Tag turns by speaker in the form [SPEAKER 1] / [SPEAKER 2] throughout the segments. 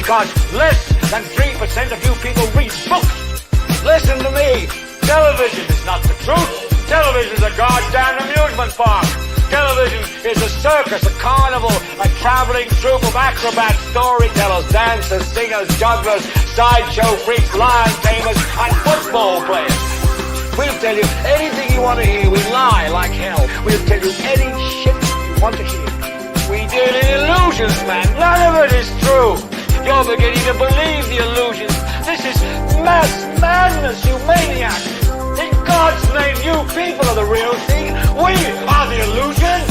[SPEAKER 1] because less than 3% of you people read books. Listen to me. Television is not the truth. Television is a goddamn amusement park. Television is a circus, a carnival, a traveling troupe of acrobats, storytellers, dancers, singers, jugglers, sideshow freaks, lion tamers, and football players. We'll tell you anything you want to hear. We lie like hell. We'll tell you any shit you want to hear. We deal in illusions, man. None of it is true. You're beginning to believe the illusions. This is mass madness, you maniacs. In God's name, you people are the real thing. We are the illusion.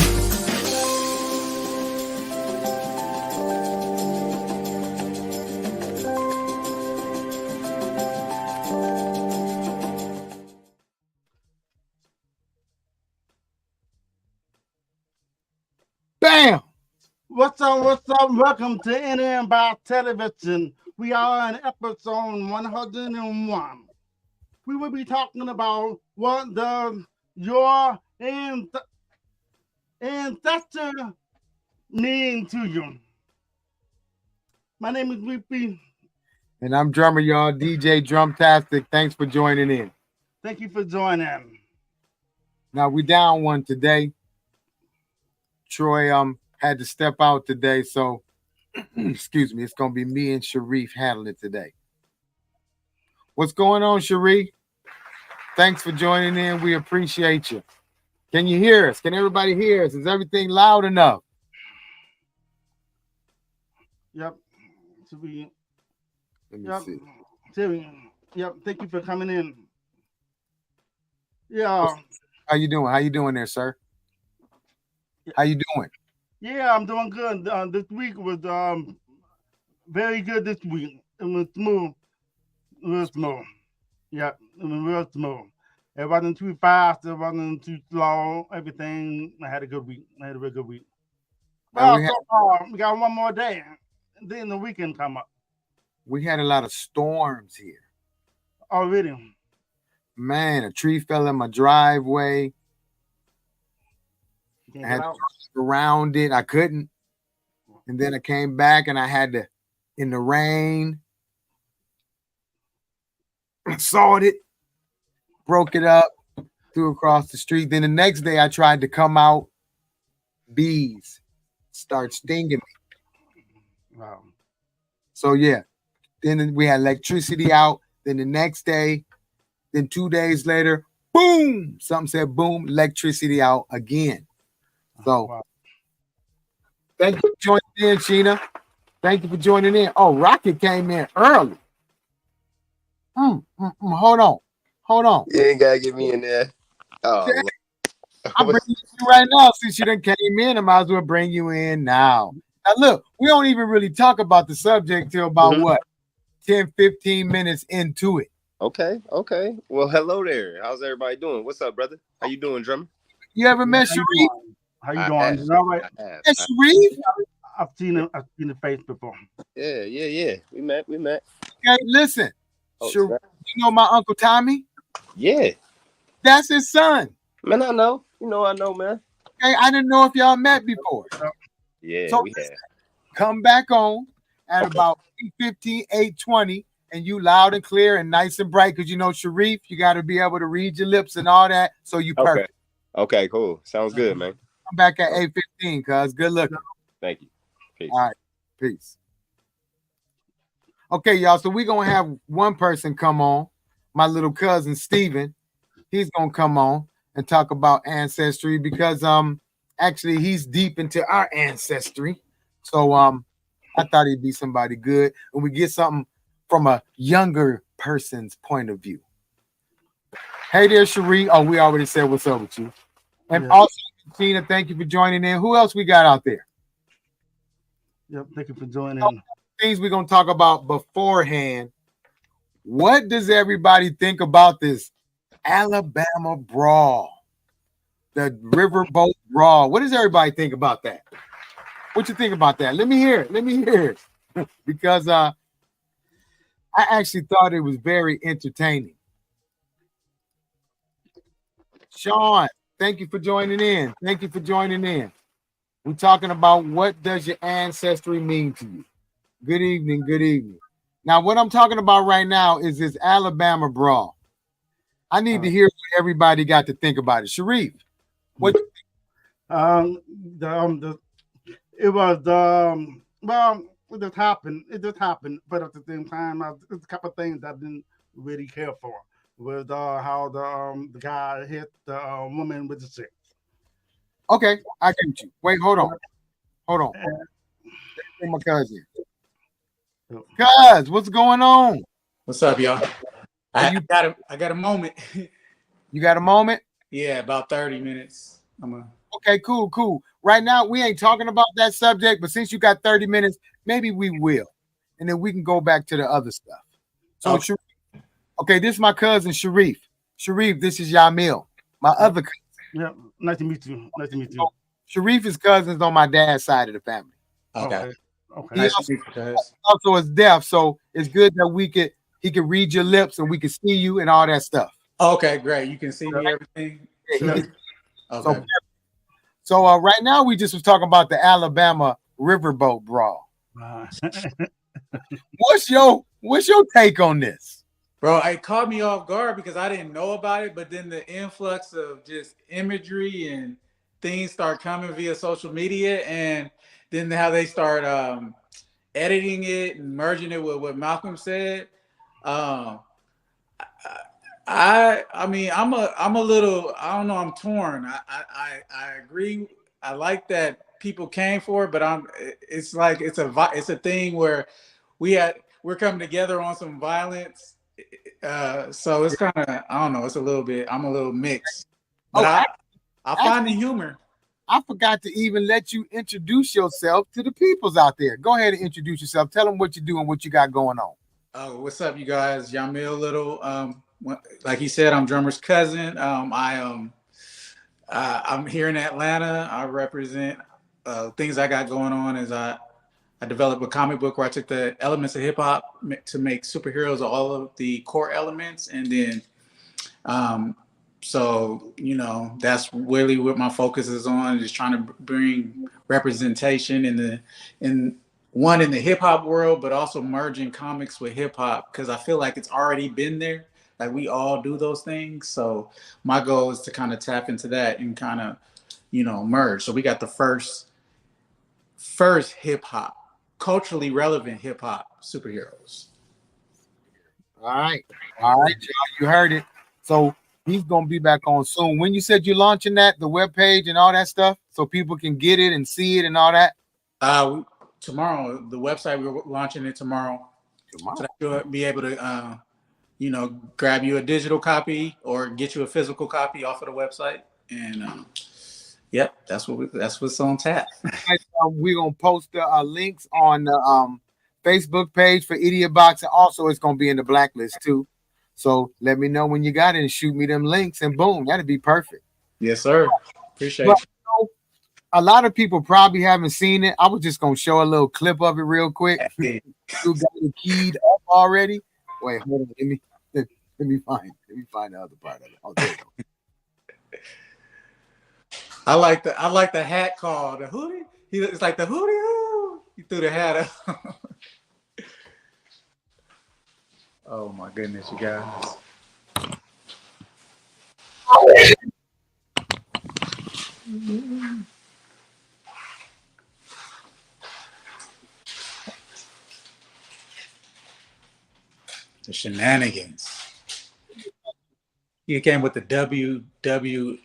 [SPEAKER 2] Bam!
[SPEAKER 3] What's up? What's up? Welcome to Embark Television. We are in episode 101. We will be talking about what does your ancestor mean to you. My name is Weepy.
[SPEAKER 2] And I'm drummer, y'all, DJ Drumtastic. Thanks for joining in.
[SPEAKER 3] Thank you for joining.
[SPEAKER 2] Now, we down one today. Troy had to step out today, so excuse me, it's going to be me and Sharif handling it today. What's going on, Sharif? Thanks for joining in. We appreciate you. Can you hear us? Can everybody hear us? Is everything loud enough?
[SPEAKER 3] Yep. Let me see. Yep. Thank you for coming in. Yeah.
[SPEAKER 2] How you doing? How you doing there, sir? How you doing?
[SPEAKER 3] Yeah, I'm doing good. This week was very good this week. It was smooth. Real smooth. Yeah, it was real smooth. It wasn't too fast. It wasn't too slow. Everything. I had a good week. I had a real good week. Well, we got one more day. And then the weekend come up.
[SPEAKER 2] We had a lot of storms here.
[SPEAKER 3] Already.
[SPEAKER 2] Man, a tree fell in my driveway. I had to drive around it. I couldn't. And then I came back and I had to, in the rain, sawed it, broke it up, threw across the street. Then the next day I tried to come out, bees start stinging me.
[SPEAKER 3] Wow.
[SPEAKER 2] So yeah, then we had electricity out. Then the next day, then 2 days later, boom, something said boom, electricity out again. So wow. Thank you for joining in, Sheena. Thank you for joining in. Oh, Rocket came in early. Hold on.
[SPEAKER 4] You ain't gotta get me in there. Oh,
[SPEAKER 2] I'm bringing you right now. Since you done came in, I might as well bring you in now. Now look, we don't even really talk about the subject till about what? 10, 15 minutes into it.
[SPEAKER 4] Okay. Well, hello there. How's everybody doing? What's up, brother? How you doing, drummer?
[SPEAKER 2] You ever met Sharif?
[SPEAKER 3] How you doing? Is that right?
[SPEAKER 2] Sharif?
[SPEAKER 3] I've seen the face before.
[SPEAKER 4] Yeah. We met.
[SPEAKER 2] Okay, listen. Sharif, you know my Uncle Tommy?
[SPEAKER 4] Yeah.
[SPEAKER 2] That's his son.
[SPEAKER 4] Man, I know. I know, man.
[SPEAKER 2] Okay, I didn't know if y'all met before.
[SPEAKER 4] Yeah,
[SPEAKER 2] so
[SPEAKER 4] we have.
[SPEAKER 2] Come back on at about 8:15, 8:20, and you loud and clear and nice and bright, because you know, Sharif, you got to be able to read your lips and all that, so you perfect.
[SPEAKER 4] Okay, cool. Sounds good, man.
[SPEAKER 2] Come back at 8:15, cuz. Good looking.
[SPEAKER 4] Thank you. Peace.
[SPEAKER 2] All right. Peace. Okay, y'all. So we're going to have one person come on. My little cousin, Steven. He's going to come on and talk about Ancestry because actually he's deep into our ancestry. So I thought he'd be somebody good. And we get something from a younger person's point of view. Hey there, Sharif. Oh, we already said what's up with you. And also, Tina, thank you for joining in. Who else we got out there?
[SPEAKER 3] Yep, thank you for joining in.
[SPEAKER 2] Things we're going to talk about beforehand. What does everybody think about this Alabama brawl? The riverboat brawl. What does everybody think about that? What you think about that? Let me hear it. Because I actually thought it was very entertaining. Sean, thank you for joining in. We're talking about what does your ancestry mean to you? Good evening. Good evening. Now, what I'm talking about right now is this Alabama brawl. I need to hear what everybody got to think about it. Sharif, what?
[SPEAKER 3] The it was well, it just happened. It just happened, but at the same time, there's a couple of things I didn't really care for. Was how the guy hit the woman with the stick.
[SPEAKER 2] Okay, I get you. Wait, hold on. My cousin. Cuz, what's going on?
[SPEAKER 5] What's up, y'all? I got a moment.
[SPEAKER 2] You got a moment?
[SPEAKER 5] Yeah, about 30 minutes.
[SPEAKER 2] Okay, cool. Right now, we ain't talking about that subject, but since you got 30 minutes, maybe we will. And then we can go back to the other stuff. So, Sharif, okay, this is my cousin, Sharif. Sharif, this is Yamil, my other cousin.
[SPEAKER 3] Yeah, nice to meet you.
[SPEAKER 2] So, Sharif is cousins on my dad's side of the family.
[SPEAKER 5] Okay.
[SPEAKER 2] He also is deaf, so it's good that he can read your lips and we can see you and all that stuff.
[SPEAKER 5] Okay, great. You can see me, everything.
[SPEAKER 2] Yeah, okay. So right now we just was talking about the Alabama riverboat brawl. What's your take on this?
[SPEAKER 5] Bro, it caught me off guard because I didn't know about it, but then the influx of just imagery and things start coming via social media, and then how they start editing it and merging it with what Malcolm said. I mean, I'm a little, I don't know, I'm torn. I agree. I like that people came for it, but it's like it's a thing where we're coming together on some violence. So it's kind of, I don't know, it's a little bit, I'm a little mixed. But I find the humor.
[SPEAKER 2] I forgot to even let you introduce yourself to the peoples out there. Go ahead and introduce yourself. Tell them what you do and what you got going on.
[SPEAKER 5] What's up, you guys? Yamil Little. Like he said, I'm drummer's cousin. I'm here in Atlanta. I represent things I got going on. Is I developed a comic book where I took the elements of hip hop to make superheroes, all of the core elements, and then so, that's really what my focus is on, is trying to bring representation in the hip hop world, but also merging comics with hip hop, because I feel like it's already been there. Like, we all do those things. So my goal is to kind of tap into that and kind of, merge. So we got the first hip hop, culturally relevant hip hop superheroes.
[SPEAKER 2] All right, y'all, you heard it. So he's gonna be back on soon. When you said you're launching that, the webpage and all that stuff, so people can get it and see it and all that.
[SPEAKER 5] Tomorrow, the website, we're launching it tomorrow. So that you'll be able to, grab you a digital copy or get you a physical copy off of the website. And yep, that's what's on tap.
[SPEAKER 2] We're gonna post the links on the Facebook page for IdiotBox, and also it's gonna be in the blacklist too. So let me know when you got it and shoot me them links, and boom, that'd be perfect.
[SPEAKER 5] Yes, sir. Appreciate it.
[SPEAKER 2] A lot of people probably haven't seen it. I was just gonna show a little clip of it real quick. You got it keyed up already? Wait, hold on. Let me find the other part of it. Oh, there you go.
[SPEAKER 5] I like the hat call, the hootie. It's like the hootie hoo. He threw the hat up. Oh my goodness, you guys. The shenanigans. He came with the WWE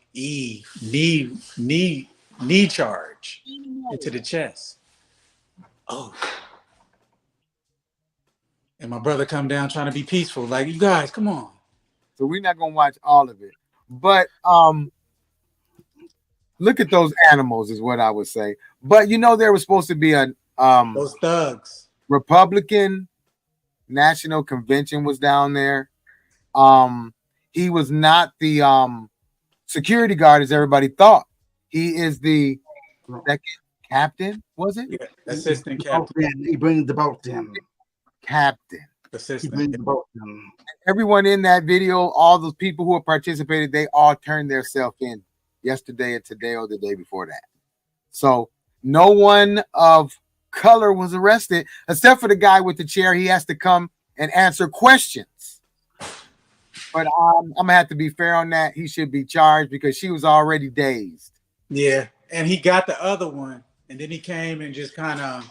[SPEAKER 5] knee charge into the chest. Oh. And my brother come down trying to be peaceful. Like, you guys, come on.
[SPEAKER 2] So we're not gonna watch all of it. But look at those animals is what I would say. But there was supposed to be a
[SPEAKER 5] those thugs.
[SPEAKER 2] Republican National Convention was down there. He was not the security guard as everybody thought. He is the captain, was it?
[SPEAKER 5] Yeah, assistant captain.
[SPEAKER 3] He brings the boat in.
[SPEAKER 2] Captain.
[SPEAKER 5] Assistant.
[SPEAKER 3] He brings the boat in.
[SPEAKER 2] Everyone in that video, all those people who have participated, they all turned their self in yesterday or today or the day before that. So no one of color was arrested, except for the guy with the chair. He has to come and answer questions. But I'm gonna have to be fair on that. He should be charged because she was already dazed.
[SPEAKER 5] Yeah, and he got the other one, and then he came and just kind of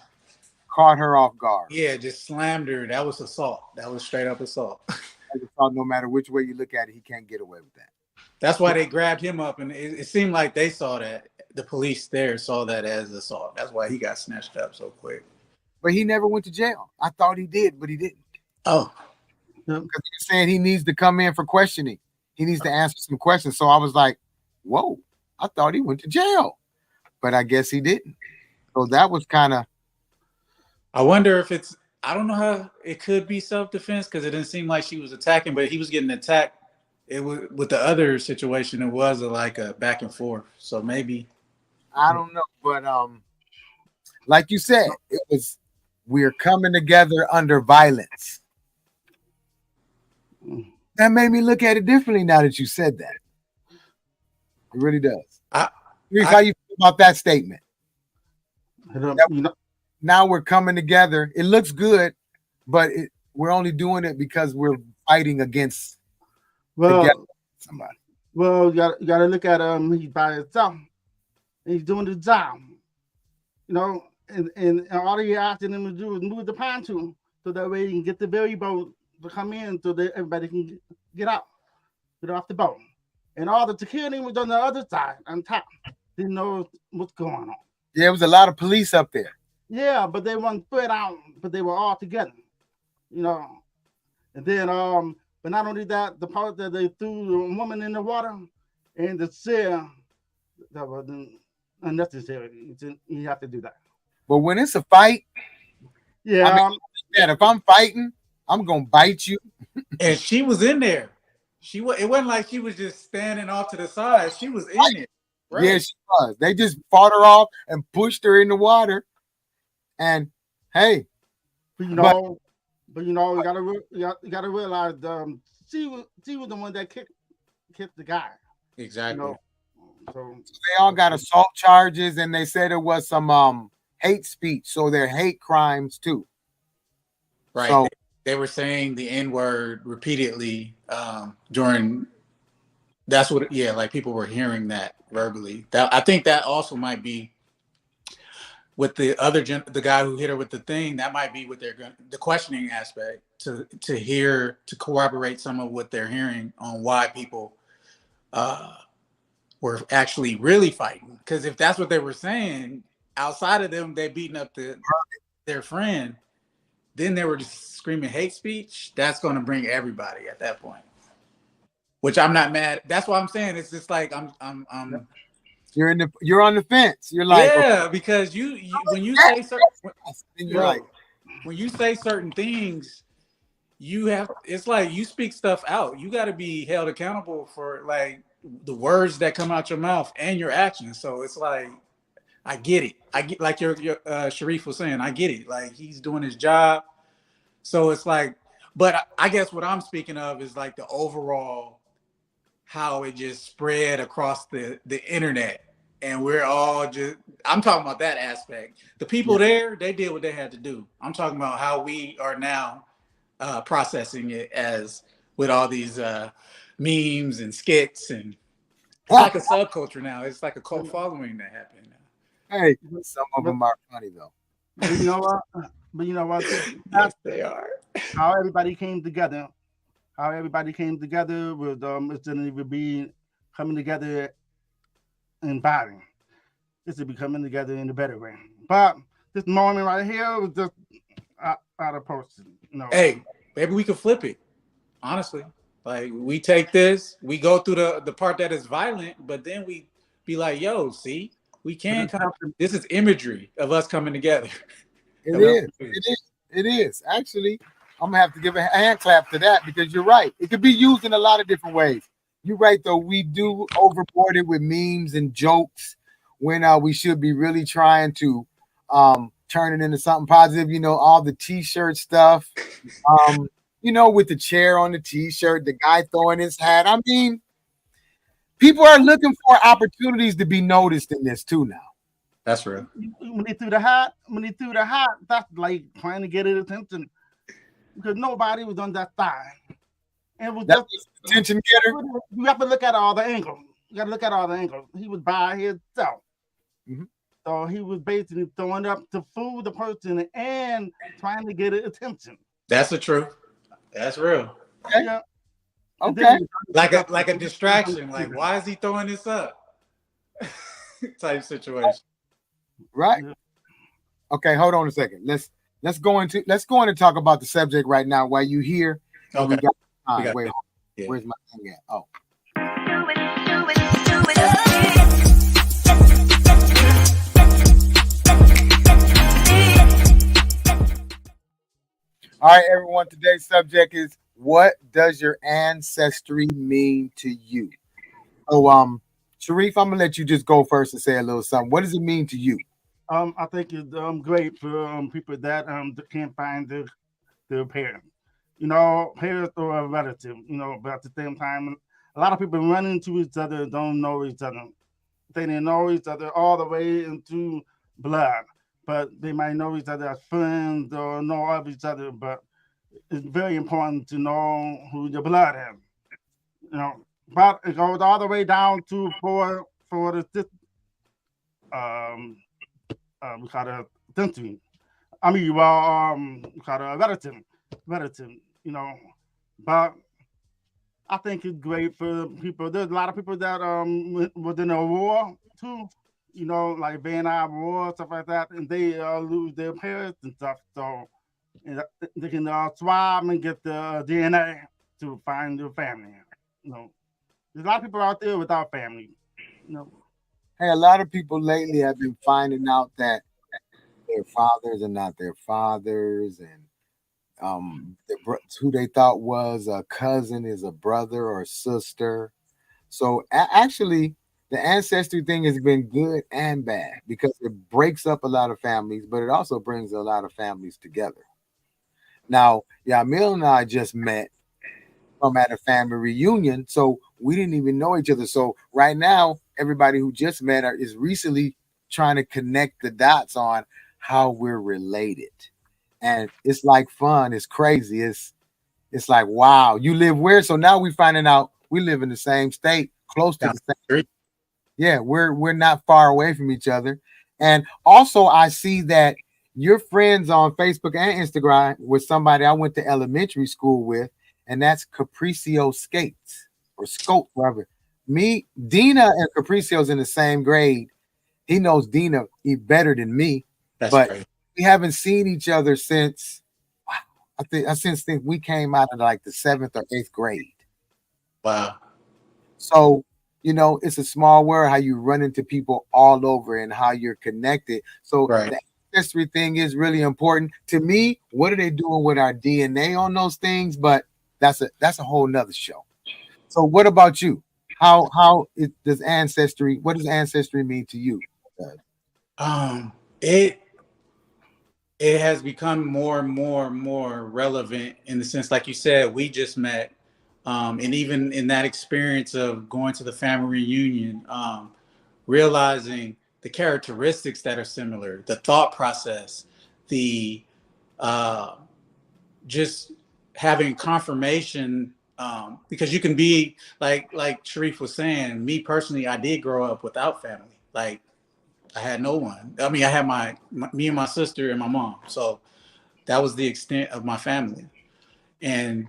[SPEAKER 2] caught her off guard.
[SPEAKER 5] Yeah, just slammed her. That was assault. That was straight up assault.
[SPEAKER 2] I just thought no matter which way you look at it, he can't get away with that.
[SPEAKER 5] That's why they grabbed him up, and it seemed like they saw that. The police there saw that as assault. That's why he got snatched up so quick.
[SPEAKER 2] But he never went to jail. I thought he did, but he didn't.
[SPEAKER 5] Oh.
[SPEAKER 2] Because he's saying he needs to come in for questioning. He needs to answer some questions. So I was like, whoa, I thought he went to jail. But I guess he didn't. So that was kind of.
[SPEAKER 5] I wonder if it's, I don't know how it could be self-defense because it didn't seem like she was attacking, but he was getting attacked. It was with the other situation. It was like a back and forth. So maybe.
[SPEAKER 2] I don't know. But like you said, it was, we're coming together under violence. That made me look at it differently now that you said that. It really does. How you feel about that statement? Now we're coming together. It looks good, but we're only doing it because we're fighting against somebody.
[SPEAKER 3] Well, you got to look at he's by himself. He's doing the job, you know, and all he asking him to do is move the pontoon so that way he can get the ferry boat to come in so that everybody can get off the boat. And all the security was on the other side, on top. Didn't know what's going on.
[SPEAKER 2] Yeah, there was a lot of police up there.
[SPEAKER 3] Yeah, but they weren't spread out, but they were all together, you know. And then, but not only that, the part that they threw the woman in the water and the chair, that was unnecessary. You have to do that.
[SPEAKER 2] But when it's a fight,
[SPEAKER 3] yeah,
[SPEAKER 2] I mean, if I'm fighting, I'm gonna bite you.
[SPEAKER 5] And she was in there. It wasn't like she was just standing off to the side. She was in it. Right?
[SPEAKER 2] Yeah, she was. They just fought her off and pushed her in the water. And hey,
[SPEAKER 3] you gotta realize she was the one that kicked the guy.
[SPEAKER 5] Exactly.
[SPEAKER 3] You know? So
[SPEAKER 2] they all got assault charges, and they said it was some hate speech, so they're hate crimes too.
[SPEAKER 5] Right. So, they were saying the N-word repeatedly during. That's what. Yeah, like people were hearing that verbally. I think that also might be with the other the guy who hit her with the thing. That might be with the questioning aspect to corroborate some of what they're hearing on why people were actually really fighting. Because if that's what they were saying, outside of them, they beating up their friend, then they were just screaming hate speech. That's going to bring everybody at that point. Which I'm not mad. That's what I'm saying. It's just like I'm
[SPEAKER 2] you're on the fence. You're like,
[SPEAKER 5] yeah, okay. Because you when you say certain when you say certain things, it's like you speak stuff out. You got to be held accountable for like the words that come out your mouth and your actions. So it's like I get it. I get like your Sharif was saying. I get it. Like he's doing his job. So it's like, but I guess what I'm speaking of is like the overall how it just spread across the internet, and we're all just. I'm talking about that aspect. The people there, they did what they had to do. I'm talking about how we are now processing it as with all these memes and skits, and it's like a subculture now. It's like a cult following that happened now.
[SPEAKER 2] Hey, some of them are funny though.
[SPEAKER 3] But you know what?
[SPEAKER 5] Yes, they are.
[SPEAKER 3] How everybody came together. How everybody came together with coming together and fighting. This would be coming together in a better way. But this moment right here was just out of person. No.
[SPEAKER 5] Hey, maybe we could flip it. Honestly, like we take this, we go through the part that is violent, but then we be like, "Yo, see, we can come. This is imagery of us coming together."
[SPEAKER 2] It is. Actually, I'm gonna have to give a hand clap to that because you're right. It could be used in a lot of different ways. You're right, though. We do overboard it with memes and jokes when we should be really trying to turn it into something positive. You know, all the T-shirt stuff. You know, with the chair on the T-shirt, the guy throwing his hat. I mean, people are looking for opportunities to be noticed in this too now.
[SPEAKER 5] That's real.
[SPEAKER 3] when he threw the hat, that's like trying to get his attention because nobody was on that side. It was
[SPEAKER 2] That's
[SPEAKER 3] just
[SPEAKER 2] attention getter.
[SPEAKER 3] you have to look at all the angles. You got to look at all the angles. He was by himself.
[SPEAKER 2] Mhm.
[SPEAKER 3] So he was basically throwing up to fool the person and trying to get attention.
[SPEAKER 5] That's the truth. That's real.
[SPEAKER 2] Okay.
[SPEAKER 3] Yeah.
[SPEAKER 2] Okay.
[SPEAKER 5] Like a distraction. Like, why is he throwing this up? Type situation.
[SPEAKER 2] Right.
[SPEAKER 3] Yeah.
[SPEAKER 2] Okay, hold on a second. Let's go into talk about the subject right now while you here.
[SPEAKER 5] Okay.
[SPEAKER 2] We got wait,
[SPEAKER 5] yeah.
[SPEAKER 2] Where's my thing at? Oh. All right, everyone. Today's subject is what does your ancestry mean to you? So, Sharif, I'm gonna let you just go first and say a little something. What does it mean to you?
[SPEAKER 3] I think it's great for people that can't find their parents. You know, parents or a relative. You know, but at the same time, a lot of people run into each other and don't know each other. They didn't know each other all the way into blood, but they might know each other as friends or know of each other. But it's very important to know who your blood is. You know, but it goes all the way down to for the we call it identity. I mean, well, we call it a relative. You know, but I think it's great for people. There's a lot of people that was in a war too. You know, like Vietnam War, stuff like that, and they lose their parents and stuff. So they can swab and get the DNA to find their family. You know, there's a lot of people out there without family. You know.
[SPEAKER 2] Hey, a lot of people lately have been finding out that their fathers are not their fathers, and who they thought was a cousin is a brother or sister. So actually, the ancestry thing has been good and bad because it breaks up a lot of families, but it also brings a lot of families together. Now, Yamil and I just met from at a family reunion, so we didn't even know each other. So right now, everybody who just met is recently trying to connect the dots on how we're related. And it's like fun, it's crazy. It's like, wow, you live where? So now we're finding out we live in the same state, close to the same. Yeah, we're not far away from each other. And also I see that you're friends on Facebook and Instagram with somebody I went to elementary school with, and that's Capricio Skates or Scope, whatever. Me, Dina and Capricio's in the same grade. He knows Dina better than me.
[SPEAKER 5] That's
[SPEAKER 2] but
[SPEAKER 5] great.
[SPEAKER 2] We haven't seen each other since since we came out of like the 7th or 8th grade.
[SPEAKER 5] Wow.
[SPEAKER 2] So, you know, it's a small world how you run into people all over and how you're connected. So
[SPEAKER 5] right.
[SPEAKER 2] The ancestry thing is really important to me. What are they doing with our DNA on those things? But that's a whole nother show. So what about you? What does ancestry mean to you?
[SPEAKER 5] It has become more and more relevant in the sense, like you said, we just met. And even in that experience of going to the family reunion, realizing the characteristics that are similar, the thought process, the just having confirmation, because you can be like Sharif was saying, me personally, I did grow up without family. Like I had no one. I mean, I had me and my sister and my mom. So that was the extent of my family. And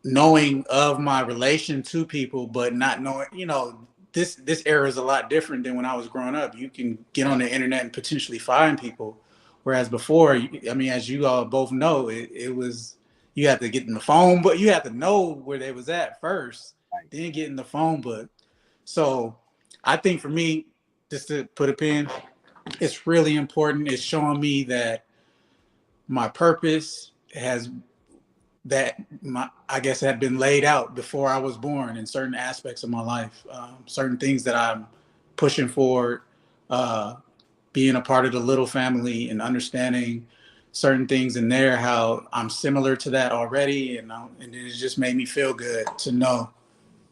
[SPEAKER 5] knowing of my relation to people, but not knowing, you know, this era is a lot different than when I was growing up. You can get on the internet and potentially find people. Whereas before, I mean, as you all both know, it was, you had to get in the phone, but you had to know where they was at first, then get in the phone book. So I think for me, just to put a pin, it's really important. It's showing me that my purpose I guess had been laid out before I was born in certain aspects of my life, certain things that I'm pushing forward, being a part of the little family and understanding certain things in there, how I'm similar to that already. And it just made me feel good to know.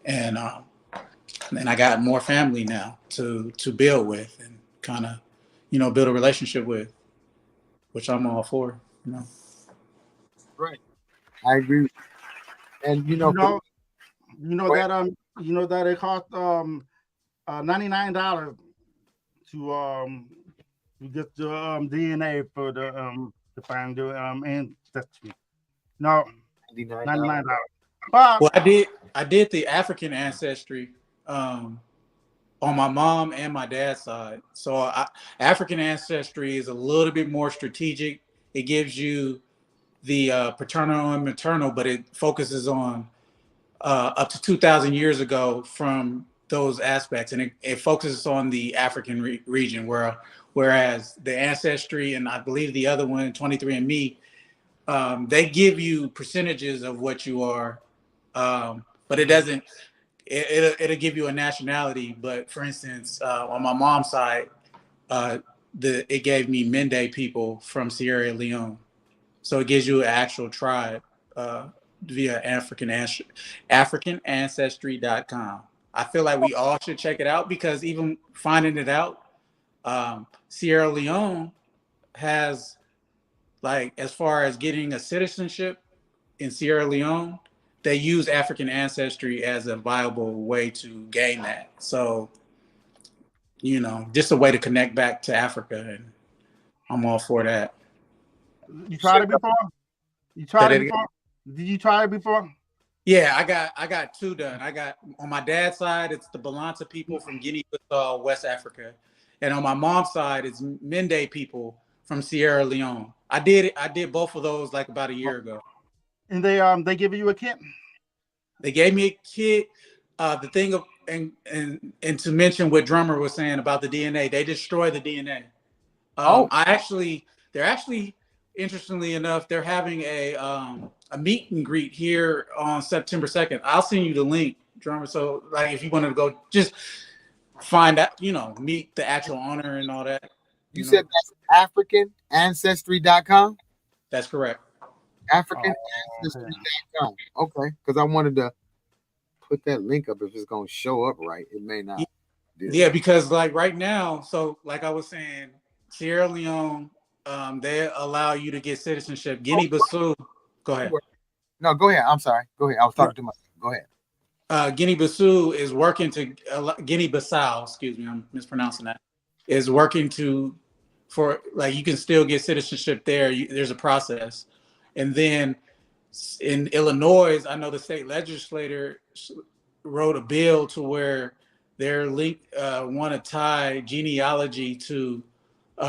[SPEAKER 5] And I got more family now to build with and kind of, build a relationship with, which I'm all for.
[SPEAKER 2] Right. I agree. And
[SPEAKER 3] You know, that it cost $99 to get the DNA for the to find the ancestry. No, $99. But
[SPEAKER 5] Well, I did the African ancestry on my mom and my dad's side. So African ancestry is a little bit more strategic. It gives you the paternal and maternal, but it focuses on up to 2,000 years ago from those aspects, and it focuses on the African region, whereas the ancestry and I believe the other one, 23andMe, they give you percentages of what you are, but it doesn't. It'll give you a nationality. But for instance, on my mom's side, it gave me Mende people from Sierra Leone, so it gives you an actual tribe via AfricanAncestry.com. I feel like we all should check it out because even finding it out, Sierra Leone has, like, as far as getting a citizenship in Sierra Leone, they use African ancestry as a viable way to gain that. So, just a way to connect back to Africa, and I'm all for that.
[SPEAKER 3] You tried it before? You tried it before? Did you try it before?
[SPEAKER 5] Yeah, I got two done. I got, on my dad's side, it's the Balanta people from Guinea-Bissau, West Africa, and on my mom's side, it's Mende people from Sierra Leone. I did both of those like about a year ago.
[SPEAKER 3] And they give you a kit?
[SPEAKER 5] They gave me a kit. The thing of and to mention what Drummer was saying about the DNA, they destroy the DNA. They're actually, interestingly enough, they're having a meet and greet here on September 2nd. I'll send you the link, Drummer. So, like, if you want to go, just find out, meet the actual owner and all that.
[SPEAKER 2] You said that's AfricanAncestry.com?
[SPEAKER 5] That's correct.
[SPEAKER 2] AfricanAncestry.com. Okay, because I wanted to put that link up. If it's going to show up right, it may not.
[SPEAKER 5] Yeah, because like right now, so like I was saying, Sierra Leone, they allow you to get citizenship. Guinea-Bissau, go ahead.
[SPEAKER 2] No, go ahead. I'm sorry. Go ahead. I was talking to myself. Go ahead.
[SPEAKER 5] Guinea-Bissau is working to Guinea-Bissau, excuse me, I'm mispronouncing that, is working for like, you can still get citizenship there. There's a process. And then in Illinois, I know the state legislator wrote a bill to where they're want to tie genealogy to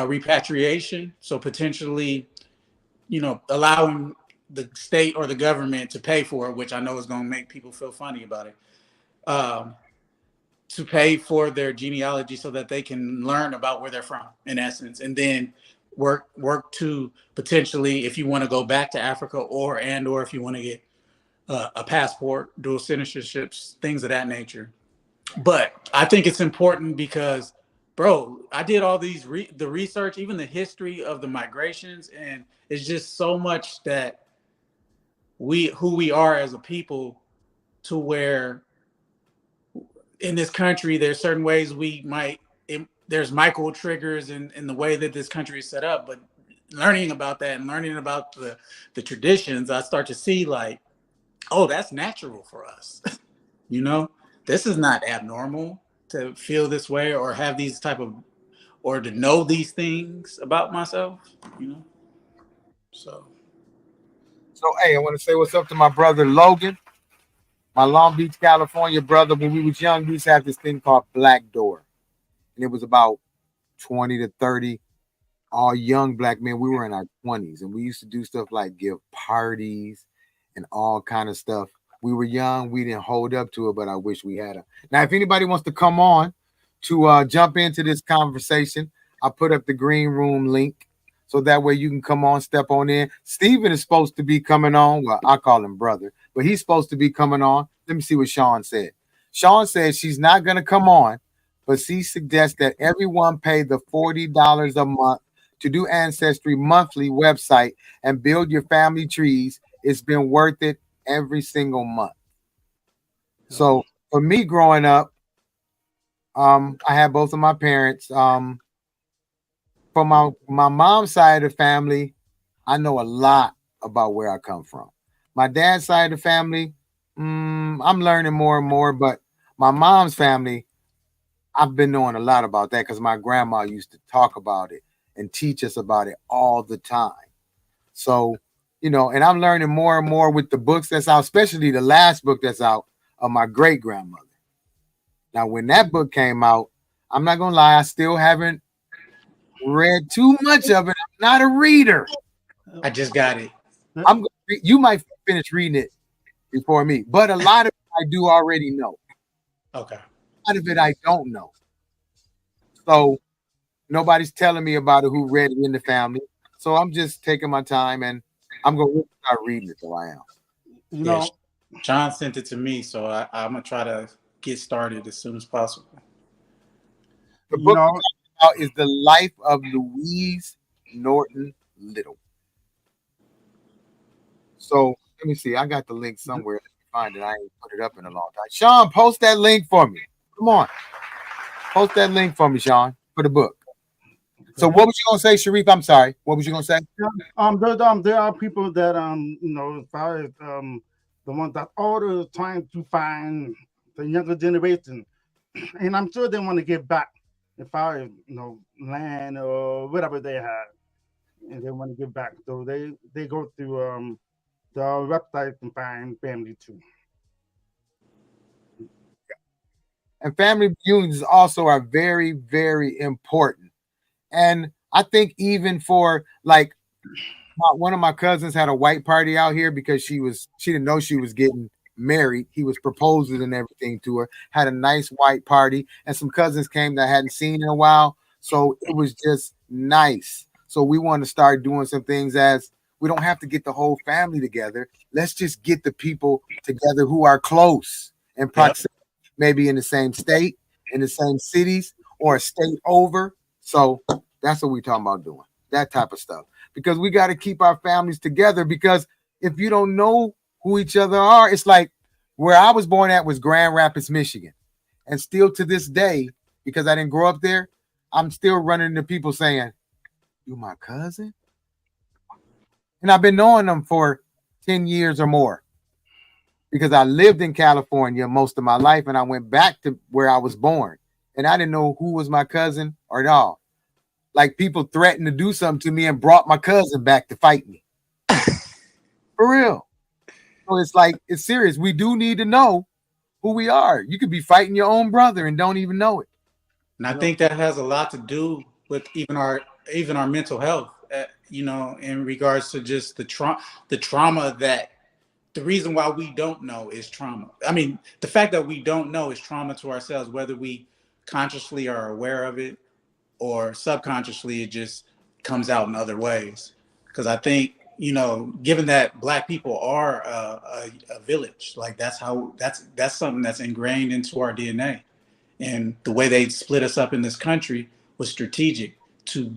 [SPEAKER 5] repatriation. So potentially, allowing the state or the government to pay for it, which I know is going to make people feel funny about it, to pay for their genealogy so that they can learn about where they're from, in essence, and then work to potentially, if you want to go back to Africa or if you want to get a passport, dual citizenships, things of that nature. But I think it's important because, bro, I did all these the research, even the history of the migrations, and it's just so much that who we are as a people, to where in this country there's certain ways there's micro triggers in the way that this country is set up. But learning about that and learning about the traditions, I start to see like, oh, that's natural for us. This is not abnormal to feel this way or have these or to know these things about myself, So,
[SPEAKER 2] hey, I want to say what's up to my brother Logan, my Long Beach, California brother. When we was young, we used to have this thing called Black Door. And it was about 20 to 30, all young black men. We were in our 20s, and we used to do stuff like give parties and all kind of stuff. We were young. We didn't hold up to it, but I wish we had. Now, if anybody wants to come on to jump into this conversation, I put up the green room link, so that way you can come on, step on in. Steven is supposed to be coming on. Well, I call him brother, but he's supposed to be coming on. Let me see what Sean said. Sean said she's not going to come on, but she suggests that everyone pay the $40 a month to do Ancestry monthly website and build your family trees. It's been worth it every single month. So for me growing up, I had both of my parents from my mom's side of the family, I know a lot about where I come from. My dad's side of the family, I'm learning more and more, but my mom's family, I've been knowing a lot about that because my grandma used to talk about it and teach us about it all the time. So, and I'm learning more and more with the books that's out, especially the last book that's out of my great grandmother. Now, when that book came out, I'm not gonna lie, I still haven't read too much of it. I'm not a reader.
[SPEAKER 5] I just got it.
[SPEAKER 2] You might finish reading it before me, but a lot of it I do already know.
[SPEAKER 5] Okay.
[SPEAKER 2] A lot of it I don't know. So nobody's telling me about it who read it in the family. So I'm just taking my time and I'm gonna start reading it. So I am.
[SPEAKER 3] You know,
[SPEAKER 5] John sent it to me, so I'm gonna try to get started as soon as possible.
[SPEAKER 2] The book we're talking about is The Life of Louise Norton Little. So let me see. I got the link somewhere. Let me find it. I ain't put it up in a long time. Sean, post that link for me. Come on. Post that link for me, Sean, for the book. So what was you gonna say, Sharif? I'm sorry. What was you gonna say?
[SPEAKER 3] There are people that as far as the ones that are trying to find the younger generation, and I'm sure they want to give back as far as land or whatever they have, and they want to give back. So they go through the website and find family too.
[SPEAKER 2] And family reunions also are very, very important. And I think even for like one of my cousins had a white party out here because she didn't know she was getting married. He was proposing and everything to her, had a nice white party, and some cousins came that I hadn't seen in a while. So it was just nice. So we want to start doing some things as we don't have to get the whole family together. Let's just get the people together who are close in proximity, maybe in the same state, in the same cities, or a state over. So that's what we're talking about doing, that type of stuff. Because we got to keep our families together, because if you don't know who each other are, it's like where I was born at was Grand Rapids, Michigan. And still to this day, because I didn't grow up there, I'm still running into people saying, "You my cousin?" And I've been knowing them for 10 years or more because I lived in California most of my life and I went back to where I was born. And I didn't know who was my cousin or at all. Like people threatened to do something to me and brought my cousin back to fight me. For real. So it's like, it's serious. We do need to know who we are. You could be fighting your own brother and don't even know it.
[SPEAKER 5] And I think that has a lot to do with even our mental health, in regards to just the trauma that the reason why we don't know is trauma. I mean, the fact that we don't know is trauma to ourselves, whether we consciously are aware of it or subconsciously, it just comes out in other ways. Because I think, given that Black people are a village, like that's something that's ingrained into our DNA. And the way they split us up in this country was strategic to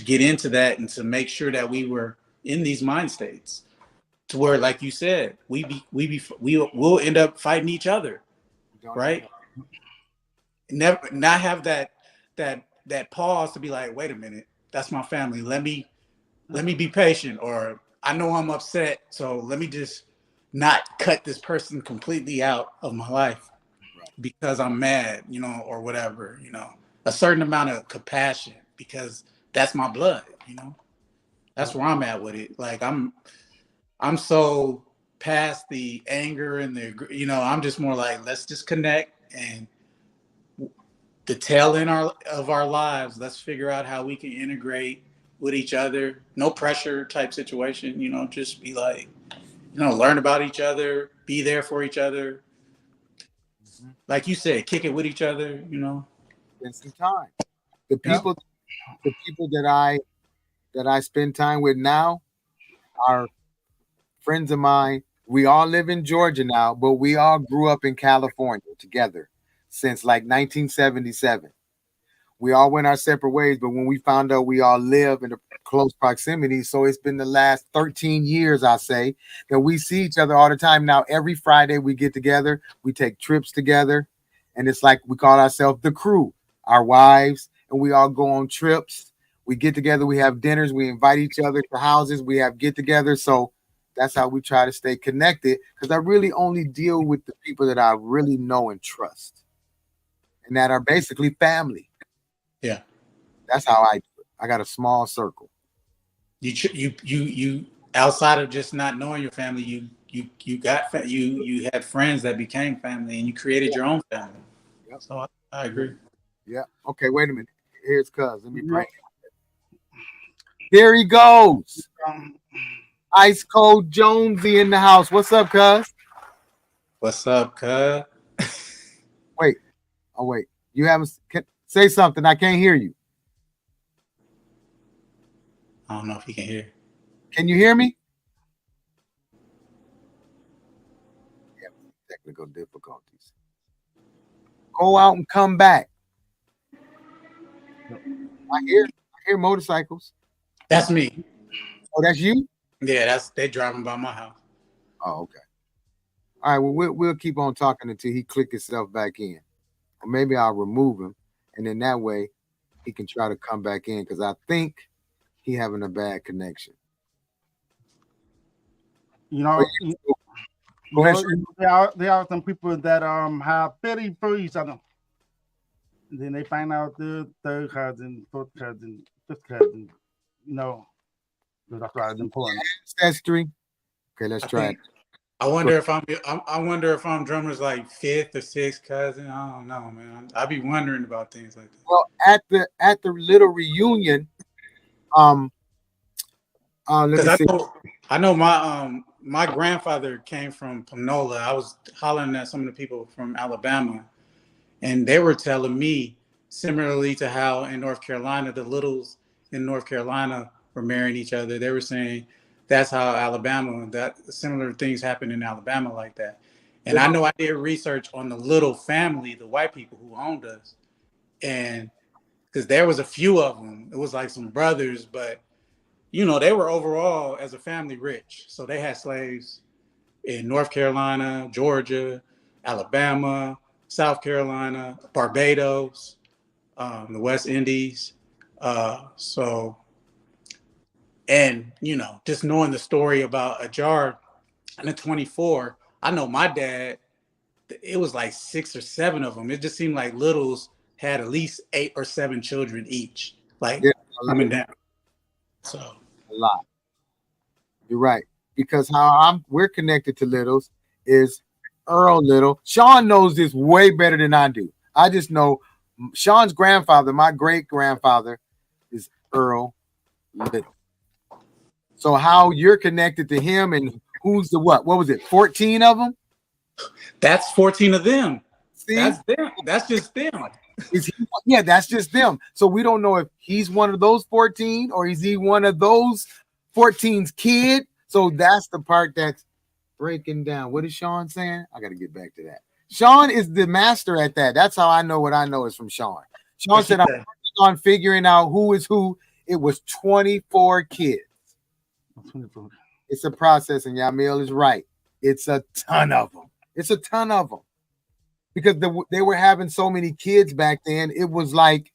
[SPEAKER 5] get into that and to make sure that we were in these mind states, to where, like you said, we'll end up fighting each other, right? Never not have that pause to be like, wait a minute, that's my family. Let me be patient, or I know I'm upset, so let me just not cut this person completely out of my life because I'm mad, or whatever, a certain amount of compassion, because that's my blood, that's where I'm at with it. Like I'm so past the anger and I'm just more like, let's just connect, and the tail end of our lives, let's figure out how we can integrate with each other. No pressure type situation, just be like, learn about each other, be there for each other. Like you said, kick it with each other,
[SPEAKER 2] Spend some time. The people that I spend time with now are friends of mine. We all live in Georgia now, but we all grew up in California together since like 1977. We all went our separate ways, but when we found out we all live in a close proximity, so it's been the last 13 years, I say, that we see each other all the time. Now, every Friday we get together, we take trips together, and it's like we call ourselves the crew, our wives and we all go on trips. We get together, we have dinners, we invite each other to houses, we have get-togethers. So that's how we try to stay connected, because I really only deal with the people that I really know and trust, and that are basically family.
[SPEAKER 5] Yeah,
[SPEAKER 2] that's how I do it. I got a small circle.
[SPEAKER 5] You outside of just not knowing your family, you had friends that became family, and you created your own family. Yep. So I agree.
[SPEAKER 2] Yeah. Okay. Wait a minute. Here's Cuz. Let me bring it. Here he goes. Ice Cold Jonzy in the house. What's up, Cuz?
[SPEAKER 5] What's up, Cuz?
[SPEAKER 2] Wait. Oh, wait. You haven't say something. I can't hear you.
[SPEAKER 5] I don't know if you can hear.
[SPEAKER 2] Can you hear me? Yeah, technical difficulties. Go out and come back. I hear motorcycles.
[SPEAKER 5] That's me.
[SPEAKER 2] Oh, that's you?
[SPEAKER 5] Yeah, they driving by my house.
[SPEAKER 2] Oh, okay. All right, well, we'll keep on talking until he click himself back in. Or maybe I'll remove him, and then that way he can try to come back in, because I think he having a bad connection.
[SPEAKER 3] There are some people that have pity for each other. And then they find out the third cousin, fourth cousin, fifth cousin. That's why it's important.
[SPEAKER 2] Ancestry. Okay, let's try it.
[SPEAKER 5] I wonder if I'm drummer's like fifth or sixth cousin. I don't know, man. I be wondering about things like that.
[SPEAKER 2] Well, at the little reunion,
[SPEAKER 5] I know my grandfather came from Panola. I was hollering at some of the people from Alabama, and they were telling me, similarly to how in North Carolina, the littles in North Carolina were marrying each other. They were saying that's how Alabama, that similar things happen in Alabama like that. And I know I did research on the little family, the white people who owned us. And because there was a few of them, it was like some brothers, but they were overall as a family rich. So they had slaves in North Carolina, Georgia, Alabama, South Carolina, Barbados, the West Indies. And just knowing the story about a jar and a 24, I know my dad, it was like 6 or 7 of them. It just seemed like littles had at least 8 or 7 children each, coming down. So
[SPEAKER 2] a lot. You're right, because we're connected to littles is Earl Little. Sean knows this way better than I do. I just know Sean's grandfather, my great grandfather, is Earl Little. So how you're connected to him, and who's the what? What was it? 14 of them?
[SPEAKER 5] That's 14 of them.
[SPEAKER 2] See?
[SPEAKER 5] That's them. That's just them.
[SPEAKER 2] Yeah, that's just them. So we don't know if he's one of those 14 or is he one of those 14's kid. So that's the part that's breaking down. What is Sean saying? I got to get back to that. Sean is the master at that. That's how I know what I know is from Sean. Sean said, I'm working on figuring out who is who. It was 24 kids. It's a process, and Yamil is right. It's a ton of them. It's a ton of them. Because they were having so many kids back then. It was like,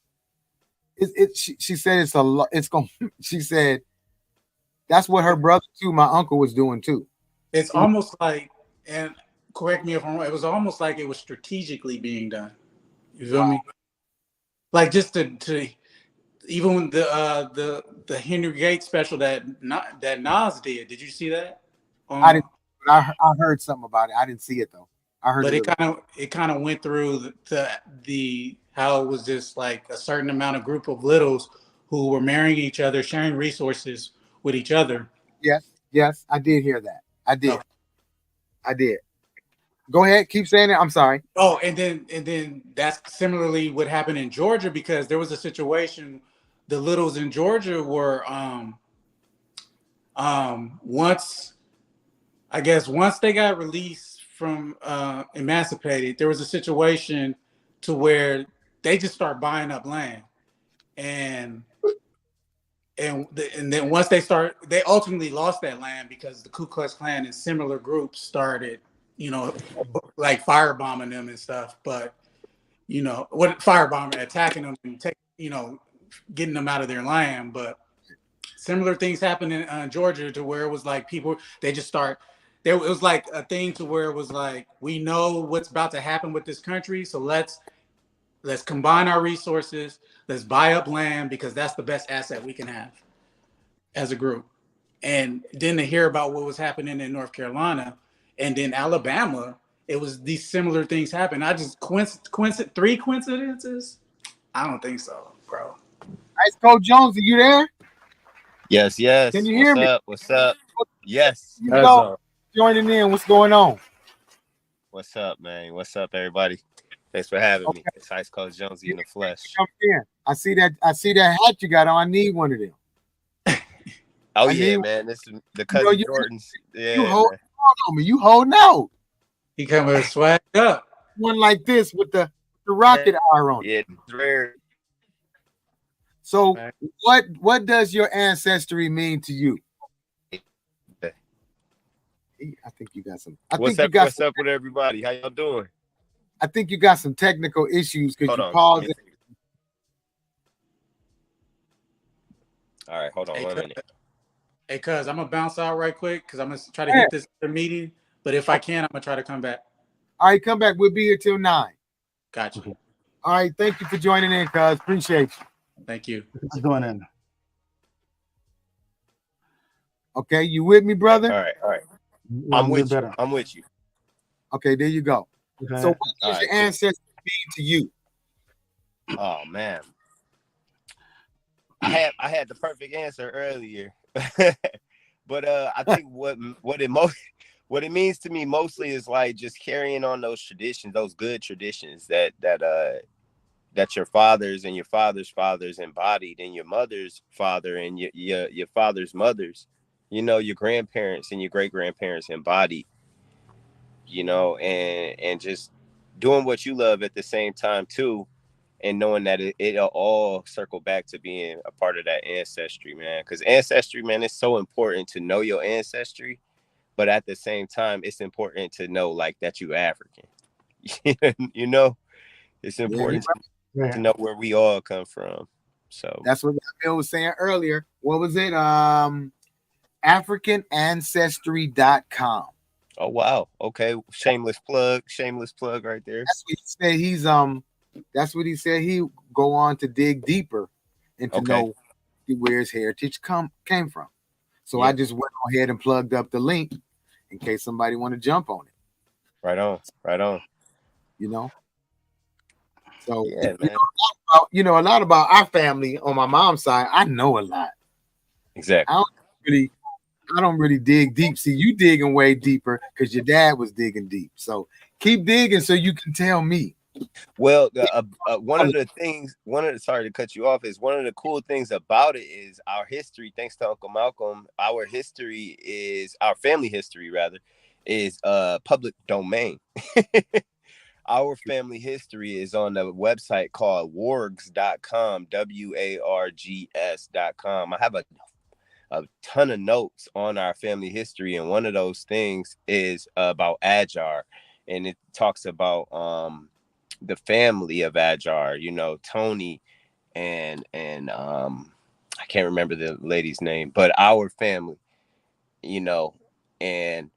[SPEAKER 2] she said it's a lot. She said that's what her brother too, my uncle, was doing too.
[SPEAKER 5] It's almost like, and correct me if I'm wrong, it was almost like it was strategically being done. You feel me? Like just to even the Henry Gates special that Nas did. Did you see that?
[SPEAKER 2] I didn't. I heard something about it. I didn't see it though. I heard,
[SPEAKER 5] but it kind of went through the how it was just like a certain amount of group of littles who were marrying each other, sharing resources with each other.
[SPEAKER 2] Yes, I did hear that. I did. Okay. I did. Go ahead, keep saying it. I'm sorry.
[SPEAKER 5] Oh, and then that's similarly what happened in Georgia, because there was a situation. The littles in Georgia were once they got released from emancipated, there was a situation to where they just start buying up land, and then once they ultimately lost that land because the Ku Klux Klan and similar groups started, like firebombing them and stuff. But attacking them and taking getting them out of their land. But similar things happened in Georgia, to where it was like people, they just start. It was like a thing to where it was like, we know what's about to happen with this country, so let's combine our resources. Let's buy up land, because that's the best asset we can have as a group. And then to hear about what was happening in North Carolina and then Alabama, it was these similar things happen. I just three coincidences? I don't think so, bro.
[SPEAKER 2] Ice Cold Jones, are you there?
[SPEAKER 4] Yes.
[SPEAKER 2] Can you hear me?
[SPEAKER 4] What's up? Yes.
[SPEAKER 2] You go. Joining in. What's going on?
[SPEAKER 4] What's up, man? What's up, everybody? Thanks for having me. It's Ice Cold Jonzy in the flesh.
[SPEAKER 2] Jump in. I see that hat you got on. I need one of them.
[SPEAKER 4] Oh, yeah, man. This is the cousin Jordans. Yeah,
[SPEAKER 2] you hold on me. You holding out.
[SPEAKER 5] He coming swag up.
[SPEAKER 2] One like this with the rocket R on.
[SPEAKER 4] Yeah, it's rare.
[SPEAKER 2] So what does your ancestry mean to you? I think you got some.
[SPEAKER 4] What's up with everybody? How y'all doing?
[SPEAKER 2] I think you got some technical issues because you paused it.
[SPEAKER 4] All right, hold on 1 minute.
[SPEAKER 5] Hey, cuz, I'm gonna bounce out right quick because I'm gonna try to hit this meeting. But if I can, I'm gonna try to come back.
[SPEAKER 2] All right, come back. We'll be here till 9.
[SPEAKER 5] Gotcha.
[SPEAKER 2] All right, thank you for joining in, cuz. Appreciate you.
[SPEAKER 5] Thank you.
[SPEAKER 3] What's going on?
[SPEAKER 2] Okay, you with me, brother?
[SPEAKER 4] All right. I'm with you. I'm with you.
[SPEAKER 2] Okay, there you go.
[SPEAKER 3] Okay.
[SPEAKER 2] So what does your ancestry mean to you?
[SPEAKER 4] Oh man. I had the perfect answer earlier. But I think what it means to me mostly is like just carrying on those traditions, those good traditions that your fathers and your father's fathers embodied, and your mother's father and your father's mothers, your grandparents and your great grandparents embodied, and just doing what you love at the same time too, and knowing that it'll all circle back to being a part of that ancestry, man. Because ancestry, man, it's so important to know your ancestry, but at the same time, it's important to know like that you African. It's important to know where we all come from. So
[SPEAKER 2] that's what Bill was saying earlier. What was it? AfricanAncestry.com.
[SPEAKER 4] Oh wow. Okay. Shameless plug right there.
[SPEAKER 2] That's what he said. That's what he said. He go on to dig deeper and to know where his heritage came from. So I just went ahead and plugged up the link in case somebody want to jump on it.
[SPEAKER 4] Right on.
[SPEAKER 2] So
[SPEAKER 4] yeah,
[SPEAKER 2] man. A lot about our family on my mom's side. I know a lot.
[SPEAKER 4] Exactly.
[SPEAKER 2] I don't really dig deep. See, you digging way deeper because your dad was digging deep. So keep digging so you can tell me.
[SPEAKER 4] Well, sorry to cut you off, is one of the cool things about it is our history. Thanks to Uncle Malcolm, our family history is public domain. Our family history is on the website called wargs.com, wargs.com. I have a ton of notes on our family history, and one of those things is about Ajar, and it talks about the family of Ajar, Tony and I can't remember the lady's name, but our family, and